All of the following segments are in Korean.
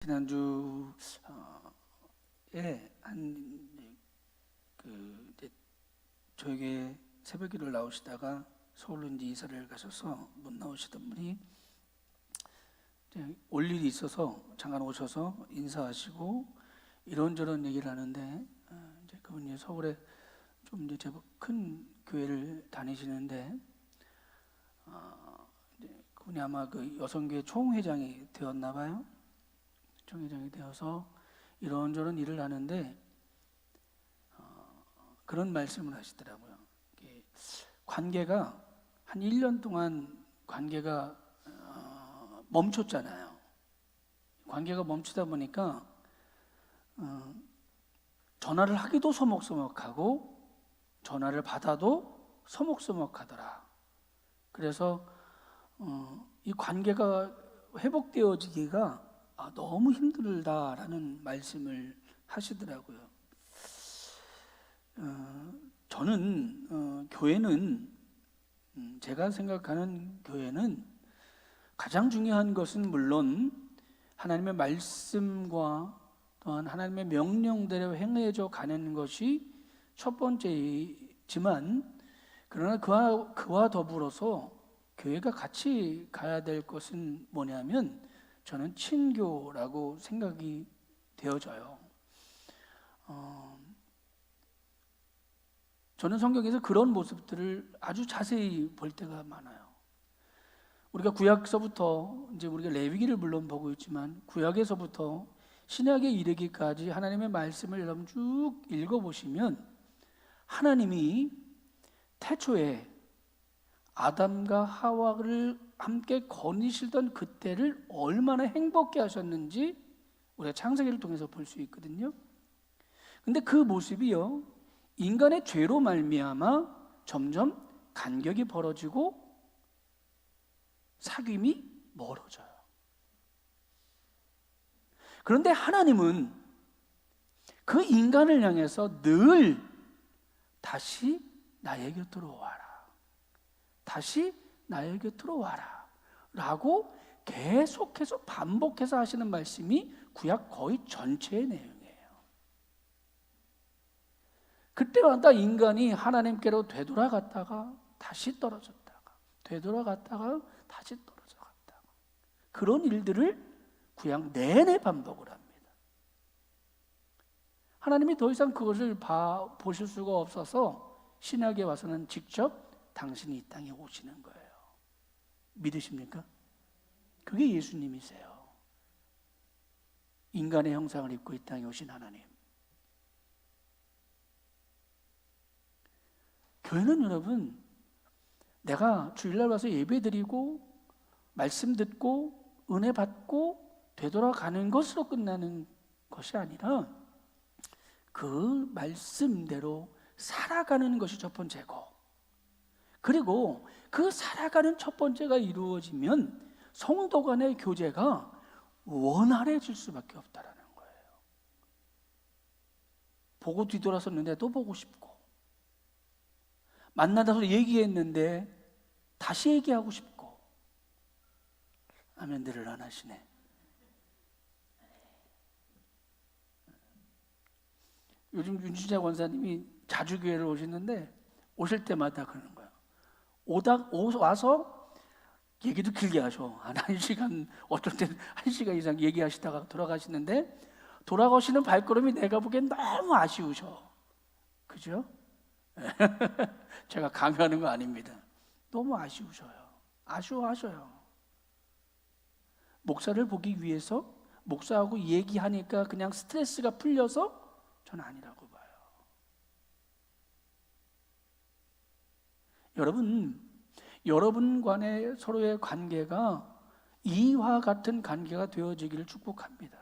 지난주에 저에게 새벽기도를 나오시다가 서울로 이제 이사를 가셔서 못 나오시던 분이 올 일이 있어서 잠깐 오셔서 인사하시고 이런저런 얘기를 하는데, 이제 그분이 서울에 좀 이제 제법 큰 교회를 다니시는데, 이제 그분이 아마 그 여성교회 총회장이 되었나 봐요. 총회장이 되어서 이런저런 일을 하는데 그런 말씀을 하시더라고요. 관계가 한 1년 동안 관계가 멈췄잖아요. 관계가 멈추다 보니까 전화를 하기도 서먹서먹하고 전화를 받아도 서먹서먹하더라. 그래서 이 관계가 회복되어지기가 너무 힘들다라는 말씀을 하시더라고요. 저는 교회는, 제가 생각하는 교회는 가장 중요한 것은 물론 하나님의 말씀과 또한 하나님의 명령대로 행해져 가는 것이 첫 번째이지만, 그러나 그와 더불어서 교회가 같이 가야 될 것은 뭐냐면 저는 친교라고 생각이 되어져요. 저는 성경에서 그런 모습들을 아주 자세히 볼 때가 많아요. 우리가 구약서부터 이제 우리가 레위기를 물론 보고 있지만 구약에서부터 신약에 이르기까지 하나님의 말씀을 여러분 쭉 읽어보시면 하나님이 태초에 아담과 하와를 함께 거니시던 그때를 얼마나 행복해 하셨는지 우리가 창세기를 통해서 볼 수 있거든요. 근데 그 모습이요, 인간의 죄로 말미암아 점점 간격이 벌어지고 사귐이 멀어져요. 그런데 하나님은 그 인간을 향해서 늘 다시 나의 곁으로 와라, 다시 나의 곁으로 와라 라고 계속해서 반복해서 하시는 말씀이 구약 거의 전체의 내용이에요. 그때마다 인간이 하나님께로 되돌아갔다가 다시 떨어졌다가 되돌아갔다가 다시 떨어졌다가 그런 일들을 구약 내내 반복을 합니다. 하나님이 더 이상 그것을 보실 수가 없어서 신약에 와서는 직접 당신이 이 땅에 오시는 거예요. 믿으십니까? 그게 예수님이세요. 인간의 형상을 입고 이 땅에 오신 하나님. 교회는 여러분, 내가 주일날 와서 예배드리고 말씀 듣고 은혜 받고 되돌아가는 것으로 끝나는 것이 아니라 그 말씀대로 살아가는 것이 첫 번째고, 그리고 그 살아가는 첫 번째가 이루어지면 성도 간의 교제가 원활해질 수밖에 없다라는 거예요. 보고 뒤돌아섰는데 또 보고 싶고, 만나서 얘기했는데 다시 얘기하고 싶고. 아멘들을 안 하시네. 요즘 윤주자 권사님이 자주 교회를 오시는데 오실 때마다 그러는 거예요. 와서 얘기도 길게 하셔. 한 1시간, 어떨 때는 1시간 이상 얘기하시다가 돌아가시는데, 돌아가시는 발걸음이 내가 보기엔 너무 아쉬우셔. 그죠? 제가 강요하는 거 아닙니다. 너무 아쉬우셔요. 아쉬워하셔요. 목사를 보기 위해서 목사하고 얘기하니까 그냥 스트레스가 풀려서 저는 아니라고 봐요. 여러분 간의 서로의 관계가 이와 같은 관계가 되어지기를 축복합니다.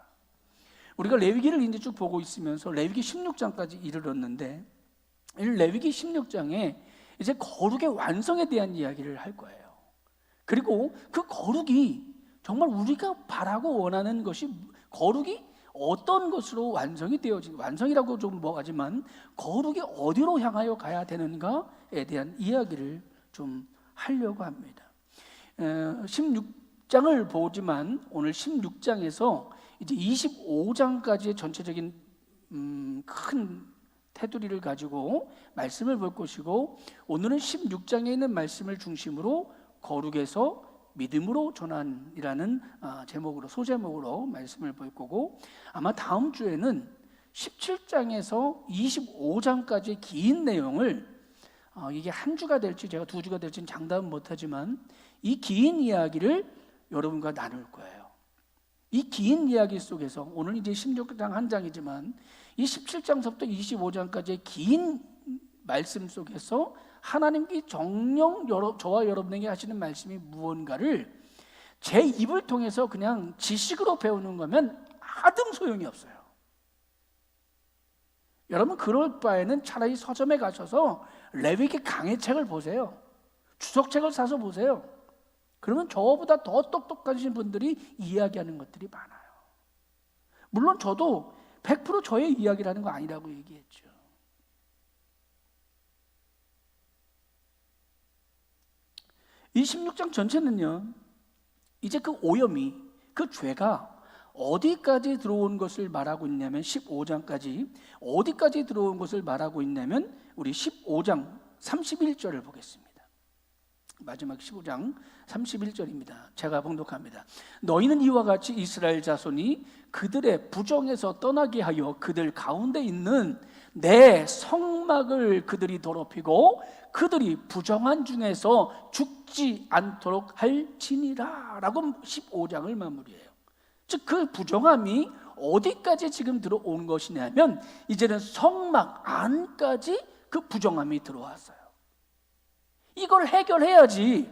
우리가 레위기를 이제 쭉 보고 있으면서 레위기 16장까지 이르렀는데, 이 레위기 16장에 이제 거룩의 완성에 대한 이야기를 할 거예요. 그리고 그 거룩이 정말 우리가 바라고 원하는 것이, 거룩이 어떤 것으로 완성이 되어지는, 완성이라고 좀 뭐하지만 거룩이 어디로 향하여 가야 되는가에 대한 이야기를 좀 하려고 합니다. 16장을 보지만 오늘 16장에서 이제 25장까지의 전체적인 큰 테두리를 가지고 말씀을 볼 것이고, 오늘은 16장에 있는 말씀을 중심으로 거룩에서 믿음으로 전환이라는 제목으로, 소제목으로 말씀을 볼 거고, 아마 다음 주에는 17장에서 25장까지의 긴 내용을, 이게 한 주가 될지 제가 두 주가 될지는 장담은 못하지만 이 긴 이야기를 여러분과 나눌 거예요. 이 긴 이야기 속에서 오늘 이제 16장 한 장이지만 이 17장서부터 25장까지의 긴 말씀 속에서 하나님께 정녕 저와 여러분에게 하시는 말씀이 무언가를 제 입을 통해서 그냥 지식으로 배우는 거면 아등 소용이 없어요. 여러분, 그럴 바에는 차라리 서점에 가셔서 레위기 강해책을 보세요. 주석책을 사서 보세요. 그러면 저보다 더 똑똑하신 분들이 이야기하는 것들이 많아요. 물론 저도 100% 저의 이야기라는 거 아니라고 얘기했죠. 이 16장 전체는요, 이제 그 오염이, 그 죄가 어디까지 들어온 것을 말하고 있냐면 15장까지 어디까지 들어온 것을 말하고 있냐면 우리 15장 31절을 보겠습니다. 마지막 15장 31절입니다. 제가 봉독합니다. 너희는 이와 같이 이스라엘 자손이 그들의 부정에서 떠나게 하여 그들 가운데 있는 내 성막을 그들이 더럽히고 그들이 부정한 중에서 죽지 않도록 할지니라 라고 15장을 마무리해요. 즉 그 부정함이 어디까지 지금 들어온 것이냐면 이제는 성막 안까지 그 부정함이 들어왔어요. 이걸 해결해야지,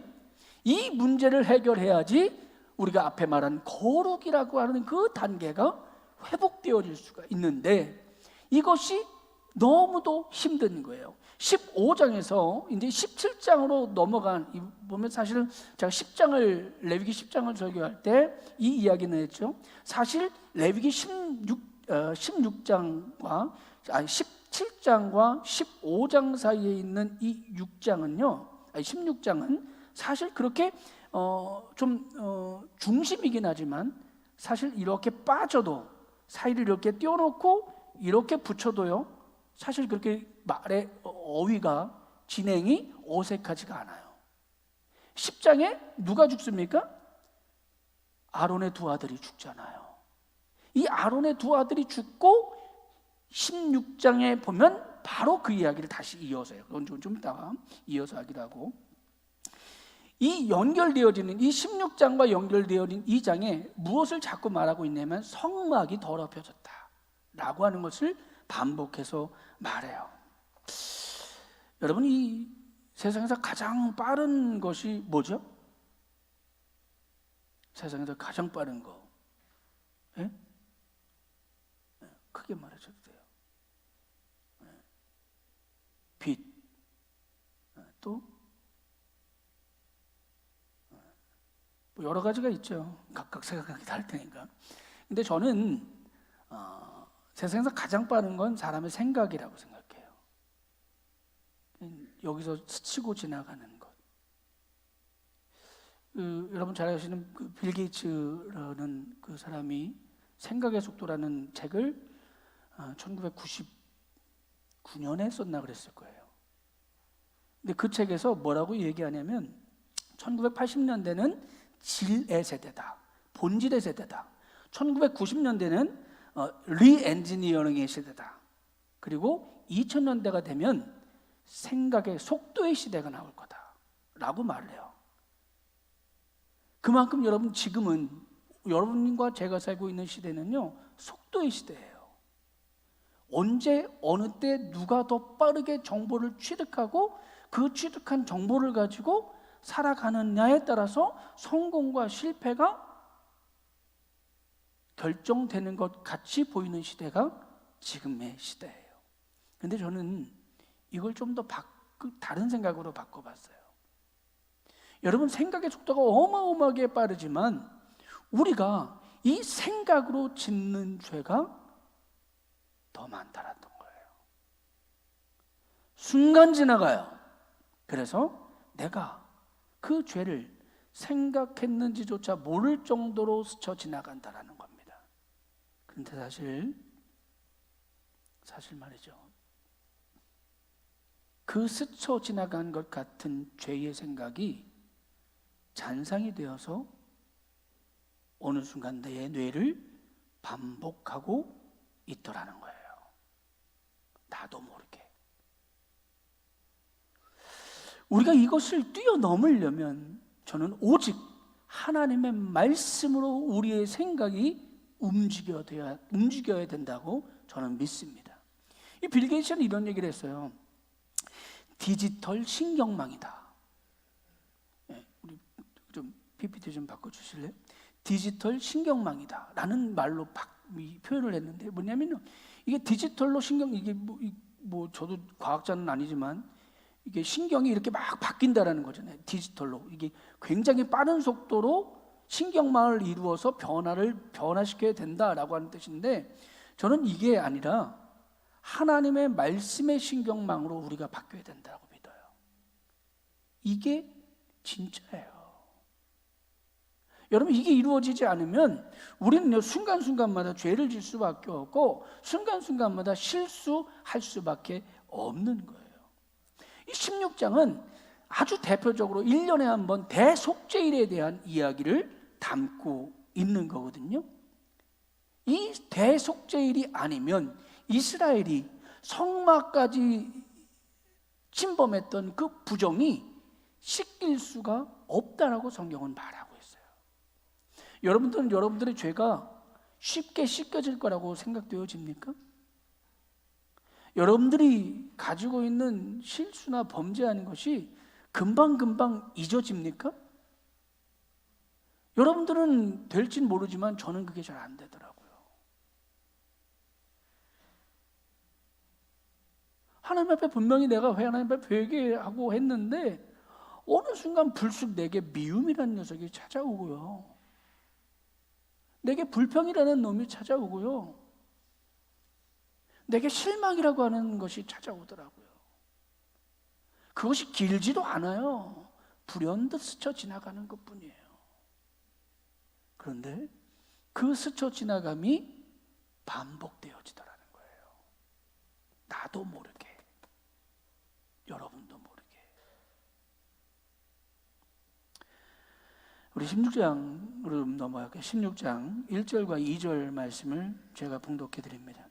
이 문제를 해결해야지 우리가 앞에 말한 거룩이라고 하는 그 단계가 회복되어질 수가 있는데 이것이 너무도 힘든 거예요. 15장에서 이제 17장으로 넘어간, 보면 사실은 제가 10장을, 레위기 10장을 설교할 때 이 이야기는 했죠. 사실 레위기 16장과 17장과 15장 사이에 있는 이 16장은 사실 그렇게 중심이긴 하지만 사실 이렇게 빠져도 사이를 이렇게 띄워놓고 이렇게 붙여도요, 사실 그렇게 말의 어휘가 진행이 어색하지가 않아요. 10장에 누가 죽습니까? 아론의 두 아들이 죽잖아요. 이 아론의 두 아들이 죽고 16장에 보면 바로 그 이야기를 다시 이어서 해요. 그건 좀 이따가 이어서 하기도 하고, 이 연결되어지는 이 16장과 연결되어진 이 장에 무엇을 자꾸 말하고 있냐면 성막이 더럽혀졌다 라고 하는 것을 반복해서 말해요. 여러분, 이 세상에서 가장 빠른 것이 뭐죠? 세상에서 가장 빠른 거, 예? 크게 말해줘도 돼요. 빛, 또 여러 가지가 있죠. 각각 생각하기 다를 테니까. 근데 저는 세상에서 가장 빠른 건 사람의 생각이라고 생각해요. 여기서 스치고 지나가는 것. 여러분 잘 아시는 빌 게이츠라는 그 사람이 생각의 속도라는 책을 1999년에 썼나 그랬을 거예요. 근데 그 책에서 뭐라고 얘기하냐면 1980년대는 질의 세대다, 본질의 세대다. 1990년대는 리엔지니어링의 시대다. 그리고 2000년대가 되면 생각의 속도의 시대가 나올 거다 라고 말을 해요. 그만큼 여러분, 지금은 여러분과 제가 살고 있는 시대는요, 속도의 시대예요. 언제 어느 때 누가 더 빠르게 정보를 취득하고 그 취득한 정보를 가지고 살아가느냐에 따라서 성공과 실패가 결정되는 것 같이 보이는 시대가 지금의 시대예요. 근데 저는 이걸 좀 더 다른 생각으로 바꿔봤어요. 여러분, 생각의 속도가 어마어마하게 빠르지만 우리가 이 생각으로 짓는 죄가 더 많다라는 거예요. 순간 지나가요. 그래서 내가 그 죄를 생각했는지조차 모를 정도로 스쳐 지나간다라는 겁니다. 그런데 사실 말이죠, 그 스쳐 지나간 것 같은 죄의 생각이 잔상이 되어서 어느 순간 내 뇌를 반복하고 있더라는 거예요. 나도 모르게. 우리가 이것을 뛰어넘으려면 저는 오직 하나님의 말씀으로 우리의 생각이 움직여야 된다고 저는 믿습니다. 이 빌 게이츠는 이런 얘기를 했어요. 디지털 신경망이다. 우리 좀 PPT 좀 바꿔주실래요? 디지털 신경망이다 라는 말로 표현을 했는데, 뭐냐면요, 이게 디지털로 이게 뭐 저도 과학자는 아니지만 이게 신경이 이렇게 막 바뀐다라는 거잖아요. 디지털로 이게 굉장히 빠른 속도로 신경망을 이루어서 변화시켜야 된다라고 하는 뜻인데, 저는 이게 아니라 하나님의 말씀의 신경망으로 우리가 바뀌어야 된다고 믿어요. 이게 진짜예요. 여러분, 이게 이루어지지 않으면 우리는 순간순간마다 죄를 질 수밖에 없고 순간순간마다 실수할 수밖에 없는 거예요. 이 16장은 아주 대표적으로 1년에 한 번 대속죄일에 대한 이야기를 담고 있는 거거든요. 이 대속죄일이 아니면 이스라엘이 성막까지 침범했던 그 부정이 씻길 수가 없다라고 성경은 말하고 있어요. 여러분들은 여러분들의 죄가 쉽게 씻겨질 거라고 생각되어집니까? 여러분들이 가지고 있는 실수나 범죄하는 것이 금방금방 잊어집니까? 여러분들은 될진 모르지만 저는 그게 잘 안 되더라고요. 하나님 앞에 분명히 내가 하나님 앞에 회개하고 했는데 어느 순간 불쑥 내게 미움이라는 녀석이 찾아오고요, 내게 불평이라는 놈이 찾아오고요, 내게 실망이라고 하는 것이 찾아오더라고요. 그것이 길지도 않아요. 불현듯 스쳐 지나가는 것뿐이에요. 그런데 그 스쳐 지나감이 반복되어지더라는 거예요. 나도 모르게, 여러분도 모르게. 우리 16장으로 넘어갈게요. 16장 1절과 2절 말씀을 제가 봉독해 드립니다.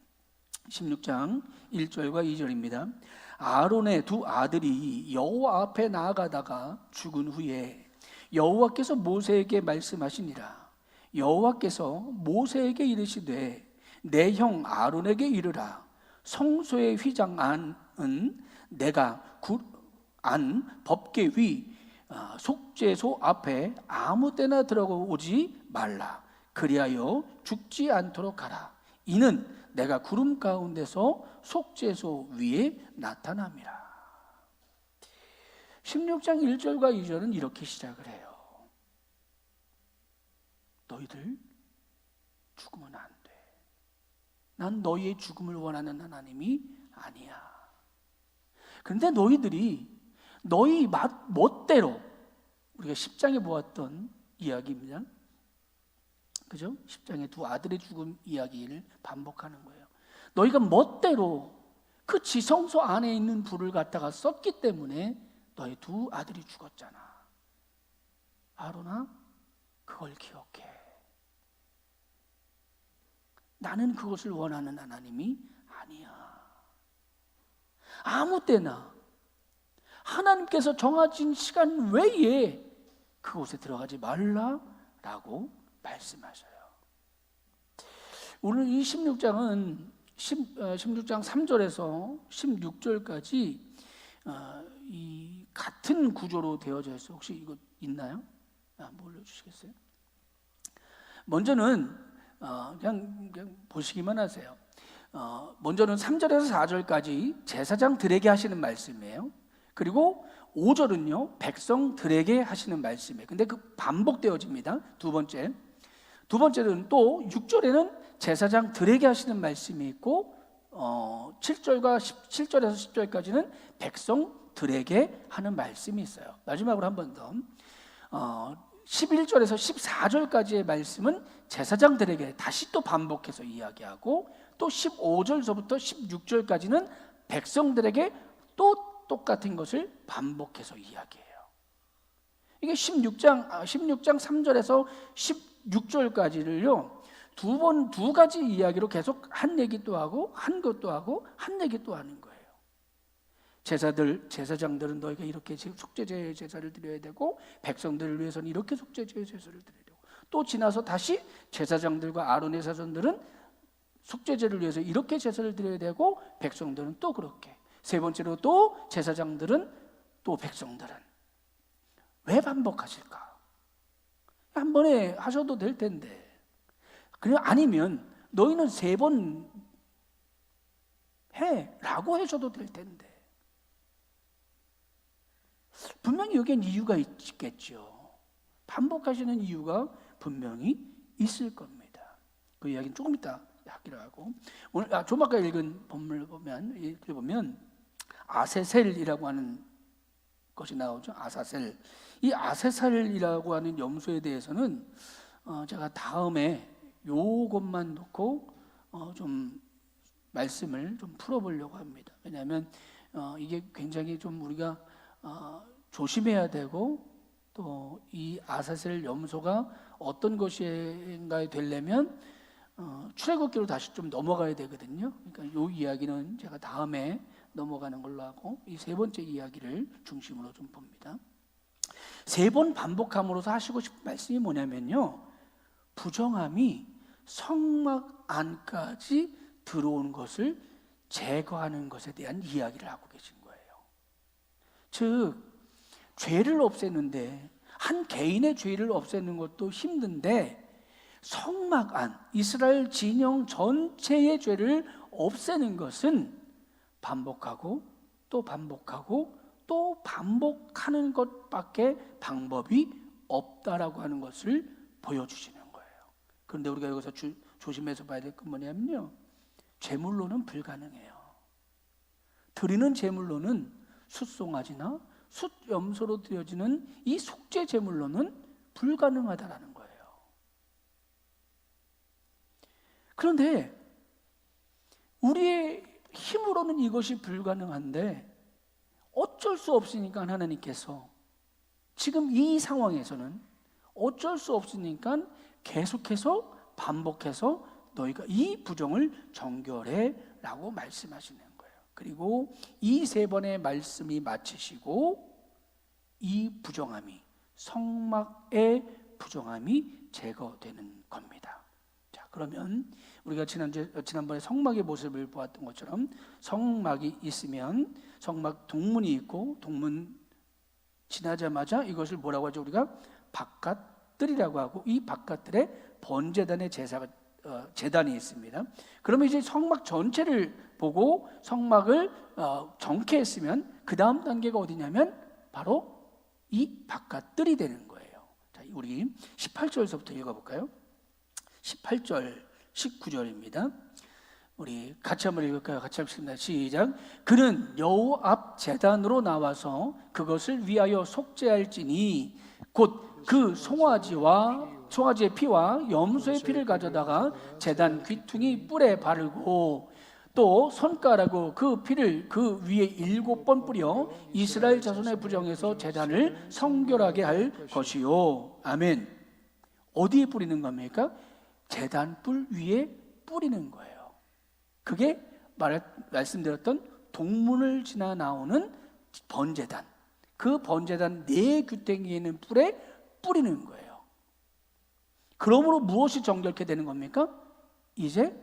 16장 1절과 2절입니다. 아론의 두 아들이 여호와 앞에 나아가다가 죽은 후에 여호와께서 모세에게 말씀하시니라. 여호와께서 모세에게 이르시되 내 형 아론에게 이르라. 성소의 휘장 안은 내가 안 법궤 위 속죄소 앞에 아무 때나 들어오지 말라. 그리하여 죽지 않도록 하라. 이는 내가 구름 가운데서 속죄소 위에 나타남이라. 16장 1절과 2절은 이렇게 시작을 해요. 너희들 죽으면 안 돼. 난 너희의 죽음을 원하는 하나님이 아니야. 그런데 너희들이 너희 멋대로, 우리가 10장에 보았던 이야기입니다. 그죠? 10장의 두 아들의 죽음 이야기를 반복하는 거예요. 너희가 멋대로 그 지성소 안에 있는 불을 갖다가 썼기 때문에 너희 두 아들이 죽었잖아. 아론아, 그걸 기억해. 나는 그것을 원하는 하나님이 아니야. 아무 때나 하나님께서 정하신 시간 외에 그곳에 들어가지 말라라고 말씀하셔요. 오늘 이 16장은 16장 3절에서 16절까지 이 같은 구조로 되어져 있어요. 혹시 이거 있나요? 한번 올려주시겠어요? 먼저는 그냥 보시기만 하세요. 먼저는 3절에서 4절까지 제사장들에게 하시는 말씀이에요. 그리고 5절은요 백성들에게 하시는 말씀이에요. 근데 그 반복되어집니다. 두 번째는 또 6절에는 제사장들에게 하시는 말씀이 있고 7절에서 10절까지는 백성들에게 하는 말씀이 있어요. 마지막으로 한 번 더 11절에서 14절까지의 말씀은 제사장들에게 다시 또 반복해서 이야기하고, 또 15절서부터 16절까지는 백성들에게 또 똑같은 것을 반복해서 이야기해요. 이게 16장 3절에서 16절까지를요 두 가지 이야기로 계속 한 얘기도 하고 한 것도 하고 한 얘기도 하는 거예요. 제사장들은 너희가 이렇게 속죄제의 제사를 드려야 되고, 백성들을 위해서는 이렇게 속죄제의 제사를 드려야 되고, 또 지나서 다시 제사장들과 아론의 자손들은 속죄제를 위해서 이렇게 제사를 드려야 되고, 백성들은 또 그렇게, 세 번째로 또 제사장들은 또 백성들은. 왜 반복하실까? 한 번에 하셔도 될 텐데. 그냥 아니면 너희는 3번 해 라고 하셔도 될 텐데. 분명히 여기엔 이유가 있겠죠. 반복하시는 이유가 분명히 있을 겁니다. 그 이야기는 조금 이따 하기로 하고, 오늘 좀 아까 읽은 본문을 보면 아세셀이라고 하는 것이 나오죠. 아사셀. 이 아세셀이라고 하는 염소에 대해서는 제가 다음에 요것만 놓고 좀 말씀을 좀 풀어보려고 합니다. 왜냐하면 이게 굉장히 좀 우리가 조심해야 되고, 또 이 아사셀 염소가 어떤 것인가에 되려면 출애굽기로 다시 좀 넘어가야 되거든요. 그러니까 이 이야기는 제가 다음에 넘어가는 걸로 하고, 이 3번째 이야기를 중심으로 좀 봅니다. 3번 반복함으로써 하시고 싶은 말씀이 뭐냐면요, 부정함이 성막 안까지 들어온 것을 제거하는 것에 대한 이야기를 하고 계신 거예요. 즉, 죄를 없애는데, 한 개인의 죄를 없애는 것도 힘든데, 성막 안, 이스라엘 진영 전체의 죄를 없애는 것은 반복하고 또 반복하고 또 반복하는 것밖에 방법이 없다라고 하는 것을 보여주시는 거예요. 그런데 우리가 여기서 조심해서 봐야 될 건 뭐냐면요, 제물로는 불가능해요. 드리는 제물로는 숫송아지나 숫염소로 드려지는 이 속죄 제물로는 불가능하다라는 거예요. 그런데 우리의 힘으로는 이것이 불가능한데, 어쩔 수 없으니까 하나님께서 지금 이 상황에서는 어쩔 수 없으니까 계속해서 반복해서 너희가 이 부정을 정결해 라고 말씀하시는 거예요. 그리고 이 3번의 말씀이 마치시고 이 부정함이, 성막의 부정함이 제거되는 겁니다. 자, 그러면 우리가 지난번에 성막의 모습을 보았던 것처럼, 성막이 있으면 성막 동문이 있고, 동문 지나자마자 이것을 뭐라고 하죠? 우리가 바깥들이라고 하고, 이 바깥들에 번제단의 제단이 있습니다. 그러면 이제 성막 전체를 보고 성막을 정케했으면 그 다음 단계가 어디냐면 바로 이 바깥들이 되는 거예요. 자, 우리 18절서부터 읽어볼까요? 18절, 19절입니다. 우리 같이 한번 읽을까요? 같이 하겠습니다. 시작. 그는 여호 앞 제단으로 나와서 그것을 위하여 속죄할지니 곧 그 송아지의 피와 염소의 피를 가져다가 제단 귀퉁이 뿔에 바르고, 또 손가락으로 그 피를 그 위에 7번 뿌려 이스라엘 자손의 부정에서 제단을 성결하게 할 것이요. 아멘. 어디에 뿌리는 겁니까? 제단 뿔 위에 뿌리는 거예요. 그게 말씀드렸던 동문을 지나 나오는 번제단, 그 번제단 4귀퉁이에 있는 뿔에 뿌리는 거예요. 그러므로 무엇이 정결케 되는 겁니까? 이제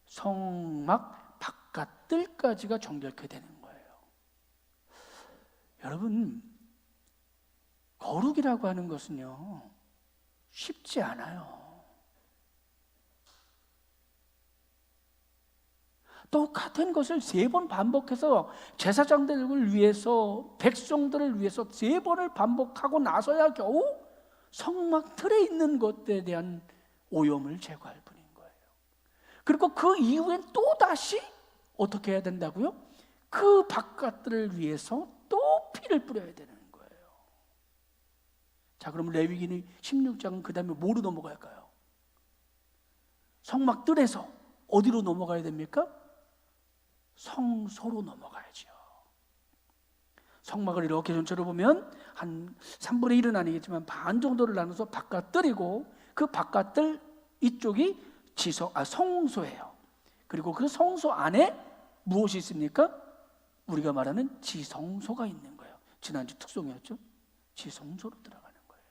성막 바깥들까지가 정결케 되는 거예요. 여러분, 거룩이라고 하는 것은요, 쉽지 않아요. 똑같은 것을 3번 반복해서 제사장들을 위해서, 백성들을 위해서 3번을 반복하고 나서야 겨우 성막 틀에 있는 것에 대한 오염을 제거할 뿐인 거예요. 그리고 그 이후엔 또 다시 어떻게 해야 된다고요? 그 바깥들을 위해서 또 피를 뿌려야 되는 거예요. 자, 그러면 레위기 16장은 그 다음에 뭐로 넘어갈까요? 성막 뜰에서 어디로 넘어가야 됩니까? 성소로 넘어가야죠. 성막을 이렇게 전체로 보면 한 3분의 1은 아니겠지만 반 정도를 나눠서 바깥뜰이고, 그 바깥뜰 이쪽이 성소예요. 그리고 그 성소 안에 무엇이 있습니까? 우리가 말하는 지성소가 있는 거예요. 지난주 특송이었죠. 지성소로 들어가는 거예요.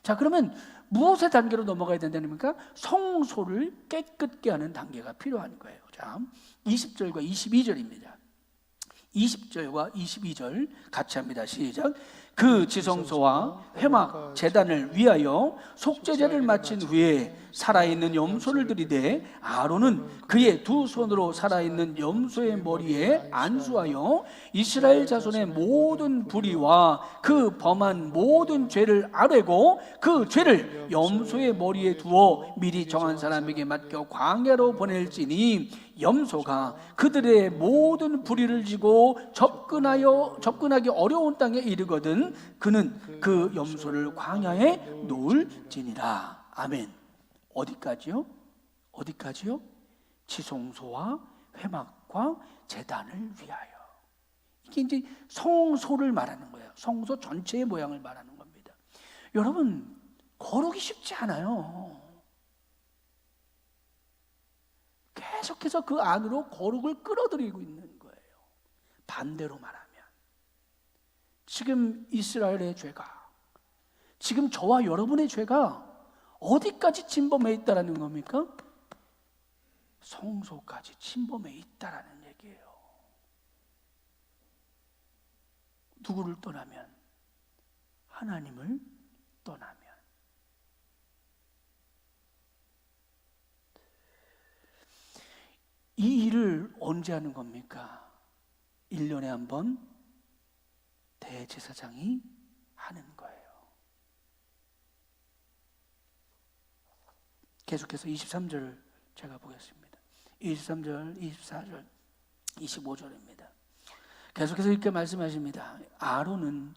자, 그러면 무엇의 단계로 넘어가야 된다니까? 성소를 깨끗게 하는 단계가 필요한 거예요. 자, 20절과 22절입니다. 20절과 22절 같이 합니다. 시작. 그 지성소와 회막 제단을 위하여 속죄제를 마친 후에 살아있는 염소를 들이되 아론은 그의 두 손으로 살아있는 염소의 머리에 안수하여 이스라엘 자손의 모든 불의와 그 범한 모든 죄를 아뢰고 그 죄를 염소의 머리에 두어 미리 정한 사람에게 맡겨 광야로 보낼지니 염소가 그들의 모든 불의를 지고 접근하기 어려운 땅에 이르거든 그는 그 염소를 광야에 놓을지니라. 아멘. 어디까지요? 어디까지요? 지성소와 회막과 제단을 위하여. 이게 이제 성소를 말하는 거예요. 성소 전체의 모양을 말하는 겁니다. 여러분, 거룩이 쉽지 않아요. 계속해서 그 안으로 거룩을 끌어들이고 있는 거예요. 반대로 말하면 지금 이스라엘의 죄가, 지금 저와 여러분의 죄가 어디까지 침범해 있다라는 겁니까? 성소까지 침범해 있다라는 얘기예요. 누구를 떠나면? 하나님을 떠나면. 이 일을 언제 하는 겁니까? 1년에 한 번 대제사장이 하는 거예요. 계속해서 23절 제가 보겠습니다. 23절, 24절, 25절입니다. 계속해서 이렇게 말씀하십니다. 아론은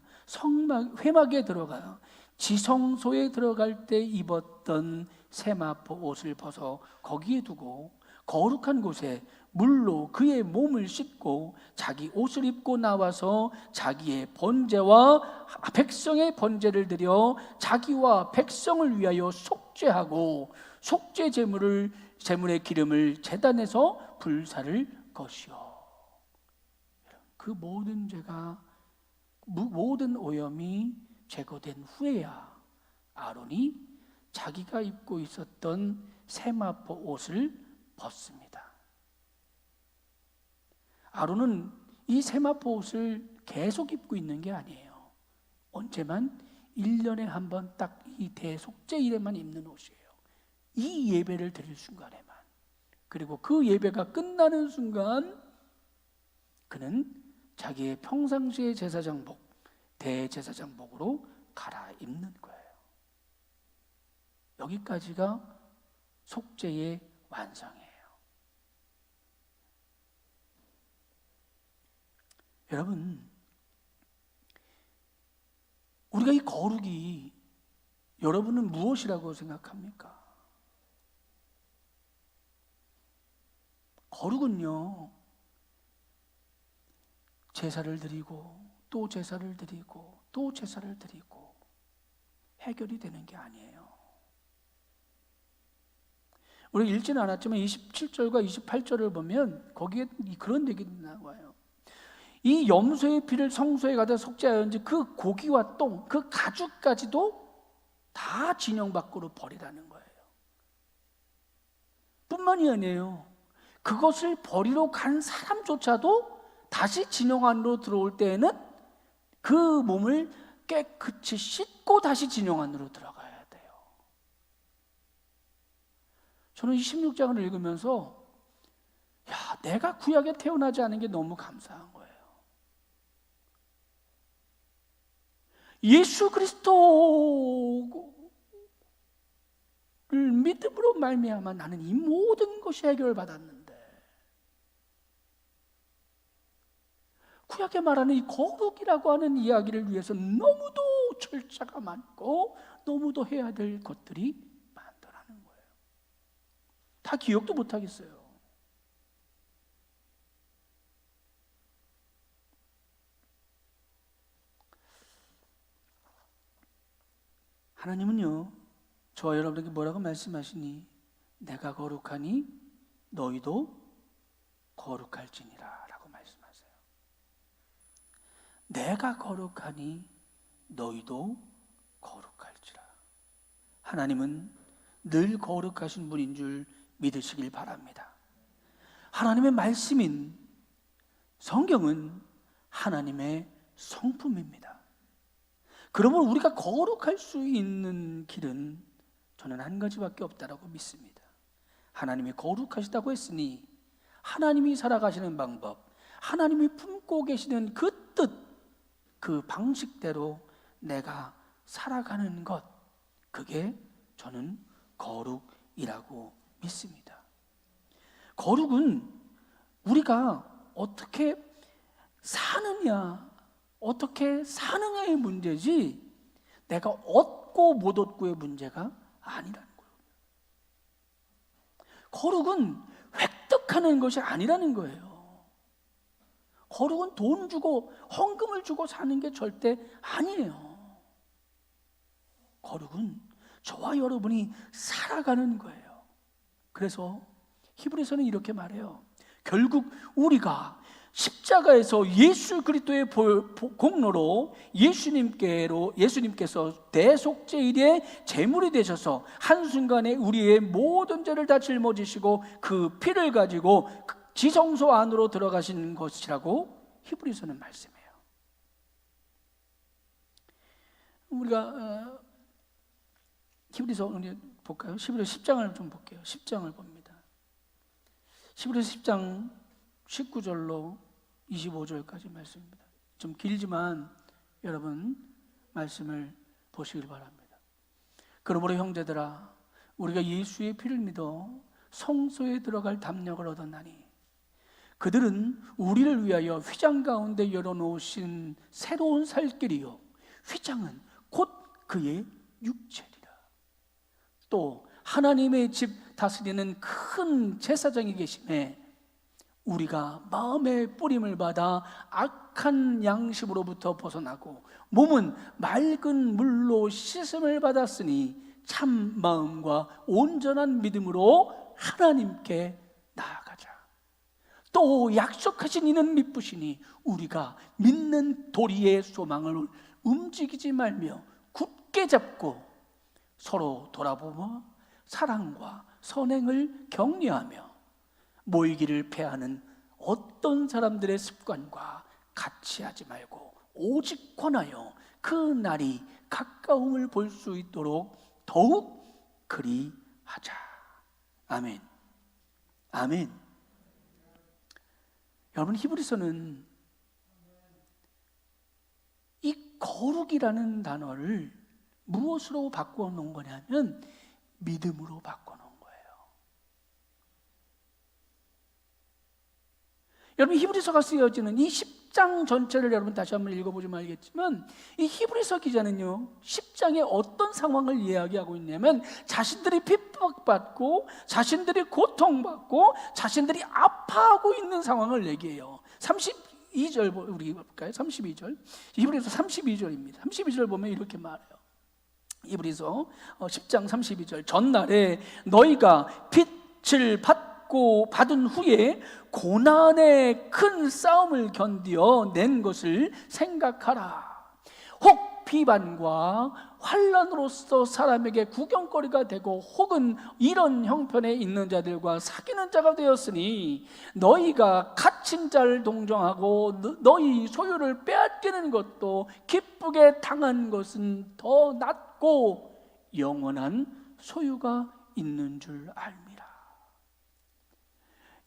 회막에 들어가 지성소에 들어갈 때 입었던 세마포 옷을 벗어 거기에 두고 거룩한 곳에 물로 그의 몸을 씻고 자기 옷을 입고 나와서 자기의 번제와 백성의 번제를 드려 자기와 백성을 위하여 속죄하고 속죄 제물의 기름을 제단에서 불사를 것이요. 그 모든 죄가, 모든 오염이 제거된 후에야 아론이 자기가 입고 있었던 세마포 옷을 벗습니다. 아론은 이 세마포 옷을 계속 입고 있는 게 아니에요. 언제만 1년에 한 번 딱 이 대속죄일에만 입는 옷이에요. 이 예배를 드릴 순간에만. 그리고 그 예배가 끝나는 순간 그는 자기의 평상시의 제사장복, 대제사장복으로 갈아입는 거예요. 여기까지가 속죄의 완성이에요. 여러분, 우리가 이 거룩이 여러분은 무엇이라고 생각합니까? 거룩은요, 제사를 드리고 또 제사를 드리고 또 제사를 드리고 해결이 되는 게 아니에요. 우리가 읽지는 않았지만 27절과 28절을 보면 거기에 그런 얘기가 나와요. 이 염소의 피를 성소에 가다 속죄하였는지 그 고기와 똥, 그 가죽까지도 다 진영 밖으로 버리라는 거예요. 뿐만이 아니에요. 그것을 버리러 간 사람조차도 다시 진영 안으로 들어올 때에는 그 몸을 깨끗이 씻고 다시 진영 안으로 들어가야 돼요. 저는 이 16장을 읽으면서 내가 구약에 태어나지 않은 게 너무 감사한 거예요. 예수 그리스도를 믿음으로 말미암아 나는 이 모든 것이 해결받았는데 구약에 말하는 이 거룩이라고 하는 이야기를 위해서 너무도 너무도 절차가 많고 너무도 해야 될 것들이 많더라는 거예요. 다 기억도 못 하겠어요. 하나님은요, 저와 여러분에게 뭐라고 말씀하시니? 내가 거룩하니 너희도 거룩할지니라 라고 말씀하세요. 내가 거룩하니 너희도 거룩할지라. 하나님은 늘 거룩하신 분인 줄 믿으시길 바랍니다. 하나님의 말씀인 성경은 하나님의 성품입니다. 그러면 우리가 거룩할 수 있는 길은 저는 한 가지밖에 없다라고 믿습니다. 하나님이 거룩하시다고 했으니 하나님이 살아가시는 방법, 하나님이 품고 계시는 그 뜻, 그 방식대로 내가 살아가는 것, 그게 저는 거룩이라고 믿습니다. 거룩은 우리가 어떻게 사느냐, 어떻게 사느냐의 문제지 내가 얻고 못 얻고의 문제가 아니라는 거예요. 거룩은 획득하는 것이 아니라는 거예요. 거룩은 돈 주고 헌금을 주고 사는 게 절대 아니에요. 거룩은 저와 여러분이 살아가는 거예요. 그래서 히브리서는 이렇게 말해요. 결국 우리가 십자가에서 예수 그리스도의 공로로 예수님께서 대속죄일의 제물이 되셔서 한순간에 우리의 모든 죄를 다 짊어지시고 그 피를 가지고 지성소 안으로 들어가신 것이라고 히브리서는 말씀해요. 우리가 히브리서 볼까요? 히브리서 10장을 좀 볼게요. 10장을 봅니다. 히브리서 10장 19절로 25절까지 말씀입니다. 좀 길지만 여러분 말씀을 보시길 바랍니다. 그러므로 형제들아, 우리가 예수의 피를 믿어 성소에 들어갈 담력을 얻었나니 그들은 우리를 위하여 휘장 가운데 열어놓으신 새로운 살 길이요, 휘장은 곧 그의 육체리라. 또 하나님의 집 다스리는 큰 제사장이 계심에 우리가 마음의 뿌림을 받아 악한 양심으로부터 벗어나고 몸은 맑은 물로 씻음을 받았으니 참 마음과 온전한 믿음으로 하나님께 나아가자. 또 약속하신 이는 믿으시니 우리가 믿는 도리의 소망을 움직이지 말며 굳게 잡고 서로 돌아보며 사랑과 선행을 격려하며 모이기를 패하는 어떤 사람들의 습관과 같이 하지 말고 오직 권하여 그 날이 가까움을 볼 수 있도록 더욱 그리하자. 아멘. 아멘. 여러분, 히브리서는 이 거룩이라는 단어를 무엇으로 바꾸어 놓은 거냐면 믿음으로 바꿔 놓은 거예요. 여러분, 히브리서가 쓰여지는 이 10장 전체를 여러분 다시 한번 읽어보시면 알겠지만 이 히브리서 기자는요 10장에 어떤 상황을 이야기하고 있냐면 자신들이 핍박받고 자신들이 고통받고 자신들이 아파하고 있는 상황을 얘기해요. 32절 우리 볼까요? 32절 히브리서 32절입니다. 32절 보면 이렇게 말해요. 히브리서 10장 32절 전날에 너희가 빛을 받은 후에 고난의 큰 싸움을 견디어 낸 것을 생각하라. 혹 비반과 환난으로서 사람에게 구경거리가 되고 혹은 이런 형편에 있는 자들과 사귀는 자가 되었으니 너희가 갇힌 자를 동정하고 너희 소유를 빼앗기는 것도 기쁘게 당한 것은 더 낫고 영원한 소유가 있는 줄 알미라.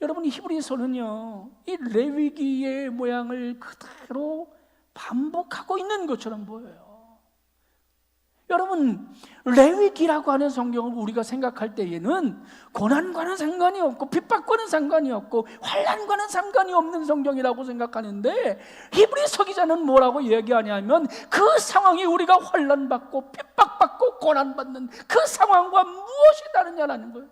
여러분, 히브리서는요 이 레위기의 모양을 그대로 반복하고 있는 것처럼 보여요. 여러분, 레위기라고 하는 성경을 우리가 생각할 때에는 고난과는 상관이 없고 핍박과는 상관이 없고 환난과는 상관이 없는 성경이라고 생각하는데, 히브리서 기자는 뭐라고 얘기하냐면 그 상황이 우리가 환난받고 핍박받고 고난받는 그 상황과 무엇이 다르냐라는 거예요.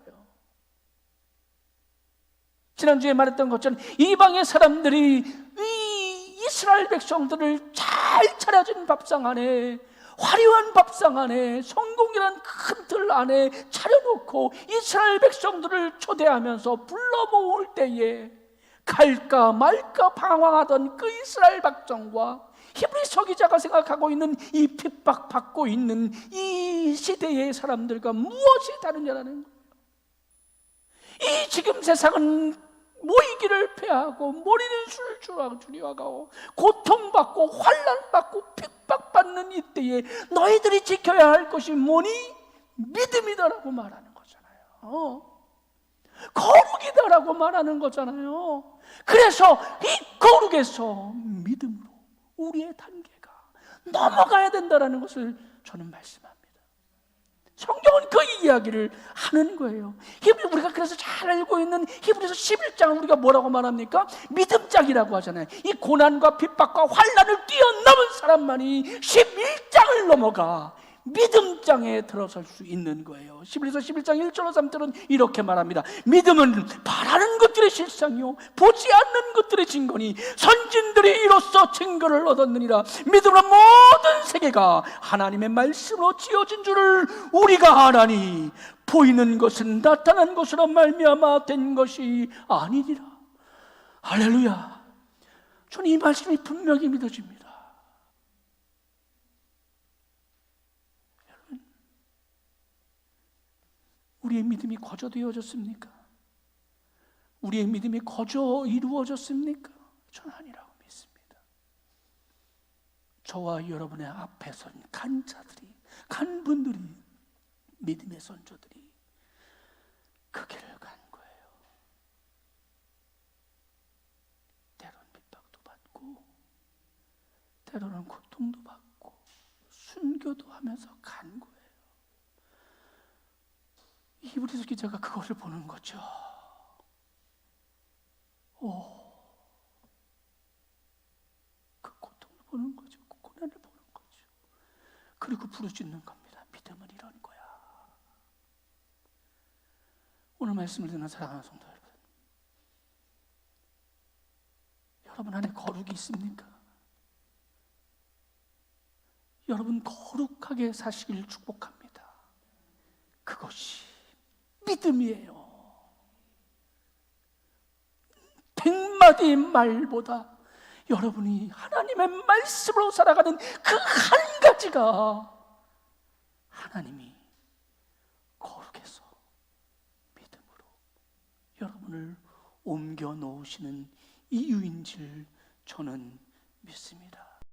지난주에 말했던 것처럼 이방의 사람들이 이 이스라엘 백성들을 잘 차려진 밥상 안에, 화려한 밥상 안에, 성공이라는 큰 틀 안에 차려놓고 이스라엘 백성들을 초대하면서 불러 모을 때에 갈까 말까 방황하던 그 이스라엘 백성과 히브리서 기자가 생각하고 있는 이 핍박받고 있는 이 시대의 사람들과 무엇이 다르냐라는 거예요. 이 지금 세상은 모이기를 패하고 머리는 술주라고 주리와가고 고통받고 환난받고 핍박받는 이때에 너희들이 지켜야 할 것이 뭐니? 믿음이다라고 말하는 거잖아요. 거룩이다라고 말하는 거잖아요. 그래서 이 거룩에서 믿음으로 우리의 단계가 넘어가야 된다라는 것을 저는 말씀합니다. 성경은 그 이야기를 하는 거예요. 우리가 그래서 잘 알고 있는 히브리서 11장을 우리가 뭐라고 말합니까? 믿음장이라고 하잖아요. 이 고난과 핍박과 환난을 뛰어넘은 사람만이 11장을 넘어가 믿음장에 들어설 수 있는 거예요. 히브리서 11장 1절로 3절은 이렇게 말합니다. 믿음은 바라는 것들의 실상이요 보지 않는 것들의 증거니 선진들이 이로써 증거를 얻었느니라. 믿음으로 모든 세계가 하나님의 말씀으로 지어진 줄을 우리가 아나니 보이는 것은 나타난 것으로 말미암아 된 것이 아니니라. 할렐루야. 저는 이 말씀이 분명히 믿어집니다. 우리의 믿음이 거저 되어졌습니까? 우리의 믿음이 거저 이루어졌습니까? 저는 아니라고 믿습니다. 저와 여러분의 앞에 선 간자들이, 간분들이, 믿음의 선조들이 그 길을 간 거예요. 때로는 핍박도 받고 때로는 고통도 받고 순교도 하면서 간 거예요. 히브리서 기자가 그것을 보는 거죠. 그 고통을 보는 거죠. 그 고난을 보는 거죠. 그리고 부르짖는 겁니다. 믿음은 이런 거야. 오늘 말씀을 듣는 사랑하는 성도 여러분, 여러분 안에 거룩이 있습니까? 여러분 거룩하게 사시길 축복합니다. 그것이 믿음이에요. 100마디 말보다 여러분이 하나님의 말씀으로 살아가는 그 한 가지가 하나님이 거룩해서 믿음으로 여러분을 옮겨 놓으시는 이유인 줄 저는 믿습니다.